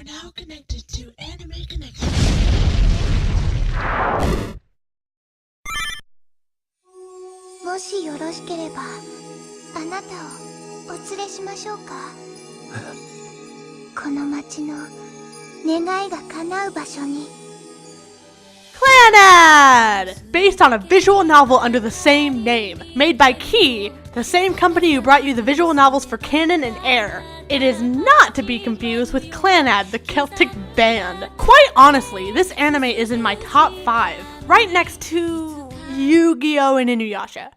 are now connected to Anime Connection. もしよろしければ、あなたをお連れしましょうか。この街の願いが叶う場所に。 Clannad! Based on a visual novel under the same name, made by Key, the same company who brought you the visual novels for Canon and Air. It is not to be confused with Clannad, the Celtic band. Quite honestly, this anime is in my top 5, right next to Yu-Gi-Oh! And Inuyasha.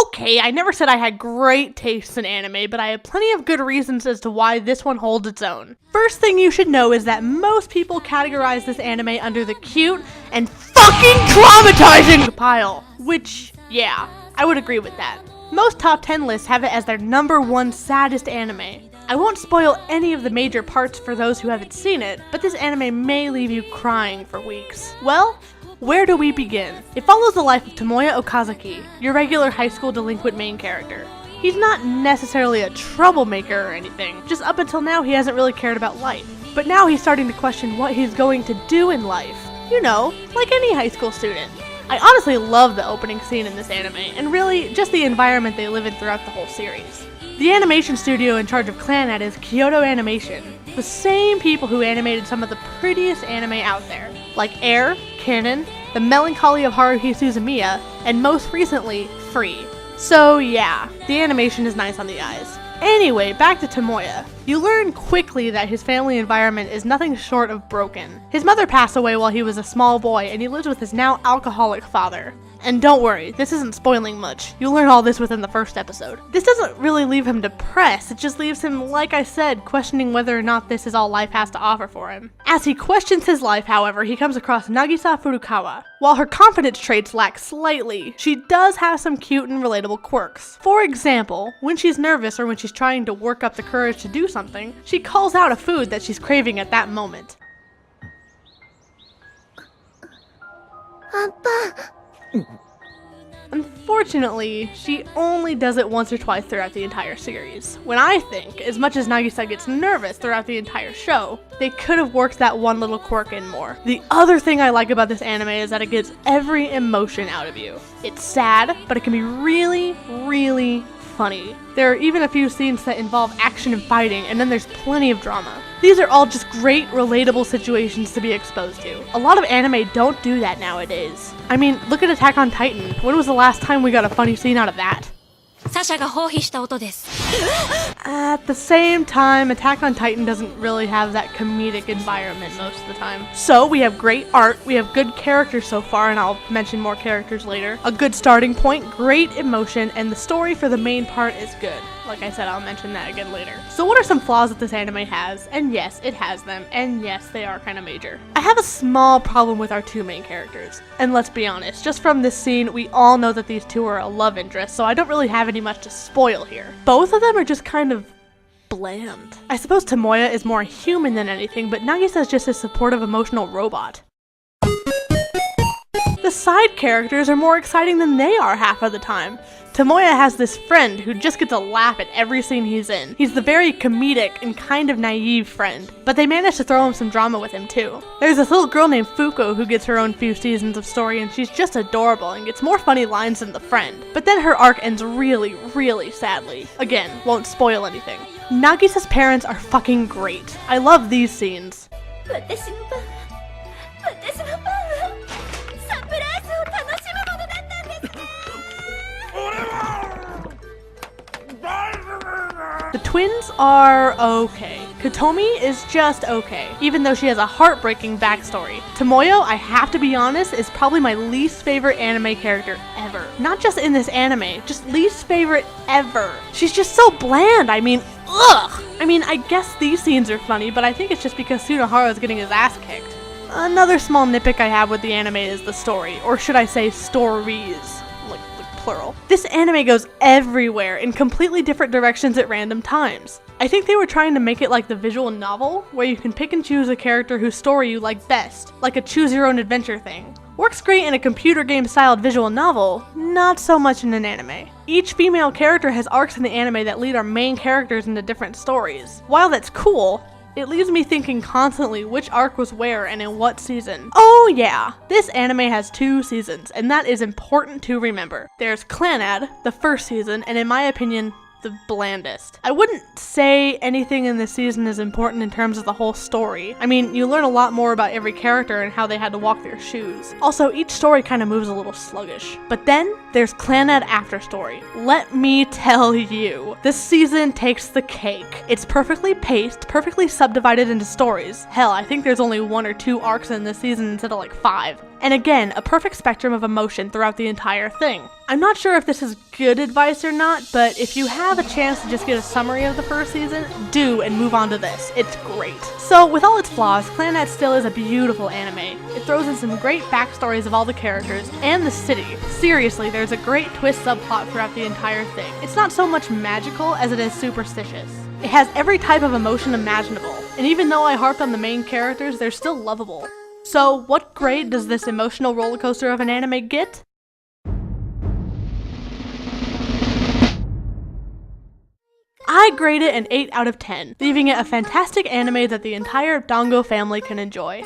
Okay, I never said I had great tastes in anime, but I have plenty of good reasons as to why this one holds its own. First thing you should know is that most people categorize this anime under the cute and fucking traumatizing pile. Which, yeah, I would agree with that. Most top 10 lists have it as their #1 saddest anime. I won't spoil any of the major parts for those who haven't seen it, but this anime may leave you crying for weeks. Well, where do we begin? It follows the life of Tomoya Okazaki, your regular high school delinquent main character. He's not necessarily a troublemaker or anything, just up until now he hasn't really cared about life. But now he's starting to question what he's going to do in life. You know, like any high school student. I honestly love the opening scene in this anime, and really, just the environment they live in throughout the whole series. The animation studio in charge of Clannad is Kyoto Animation, the same people who animated some of the prettiest anime out there, like Air, Canon, The Melancholy of Haruhi Suzumiya, and most recently, Free. So yeah, the animation is nice on the eyes. Anyway, back to Tomoya. You learn quickly that his family environment is nothing short of broken. His mother passed away while he was a small boy, and he lives with his now alcoholic father. And don't worry, this isn't spoiling much. You'll learn all this within the first episode. This doesn't really leave him depressed, it just leaves him, like I said, questioning whether or not this is all life has to offer for him. As he questions his life, however, he comes across Nagisa Furukawa. While her confidence traits lack slightly, she does have some cute and relatable quirks. For example, when she's nervous or when she's trying to work up the courage to do something, she calls out a food that she's craving at that moment. Unfortunately, she only does it once or twice throughout the entire series. When I think, as much as Nagisa gets nervous throughout the entire show, they could have worked that one little quirk in more. The other thing I like about this anime is that it gets every emotion out of you. It's sad, but it can be really, really funny. There are even a few scenes that involve action and fighting, and then there's plenty of drama. These are all just great, relatable situations to be exposed to. A lot of anime don't do that nowadays. I mean, look at Attack on Titan. When was the last time we got a funny scene out of that? At the same time, Attack on Titan doesn't really have that comedic environment most of the time. So we have great art, we have good characters so far, and I'll mention more characters later. A good starting point, great emotion, and the story for the main part is good. Like I said, I'll mention that again later. So what are some flaws that this anime has? And yes, it has them, and yes, they are kind of major. I have a small problem with our two main characters. And let's be honest, just from this scene, we all know that these two are a love interest, so I don't really have any much to spoil here. Both of them are just kind of bland. I suppose Tomoya is more human than anything, but Nagisa is just a supportive emotional robot. The side characters are more exciting than they are half of the time. Tomoya has this friend who just gets a laugh at every scene he's in. He's the very comedic and kind of naive friend, but they manage to throw him some drama with him too. There's this little girl named Fuko who gets her own few seasons of story, and she's just adorable and gets more funny lines than the friend. But then her arc ends really, really sadly. Again, won't spoil anything. Nagisa's parents are fucking great. I love these scenes. The twins are okay. Kotomi is just okay, even though she has a heartbreaking backstory. Tomoyo, I have to be honest, is probably my least favorite anime character ever. Not just in this anime, just least favorite ever. She's just so bland, I mean, ugh! I mean, I guess these scenes are funny, but I think it's just because Tsunohara is getting his ass kicked. Another small nitpick I have with the anime is the story, or should I say stories. Plural. This anime goes everywhere in completely different directions at random times. I think they were trying to make it like the visual novel, where you can pick and choose a character whose story you like best, like a choose your own adventure thing. Works great in a computer game styled visual novel, not so much in an anime. Each female character has arcs in the anime that lead our main characters into different stories. While that's cool, It leaves me thinking constantly which arc was where and in what season. Oh yeah, this anime has 2 seasons, and that is important to remember. There's Clannad, the first season, and in my opinion, the blandest. I wouldn't say anything in this season is important in terms of the whole story. I mean, you learn a lot more about every character and how they had to walk their shoes. Also, each story kind of moves a little sluggish. But then, there's Clannad After Story. Let me tell you, this season takes the cake. It's perfectly paced, perfectly subdivided into stories. Hell, I think there's only 1 or 2 arcs in this season instead of like 5. And again, a perfect spectrum of emotion throughout the entire thing. I'm not sure if this is good advice or not, but if you have a chance to just get a summary of the first season, do and move on to this. It's great. So with all its flaws, Clannad still is a beautiful anime. It throws in some great backstories of all the characters and the city. Seriously, there's a great twist subplot throughout the entire thing. It's not so much magical as it is superstitious. It has every type of emotion imaginable, and even though I harped on the main characters, they're still lovable. So what grade does this emotional rollercoaster of an anime get? I grade it an 8 out of 10, leaving it a fantastic anime that the entire Dango family can enjoy.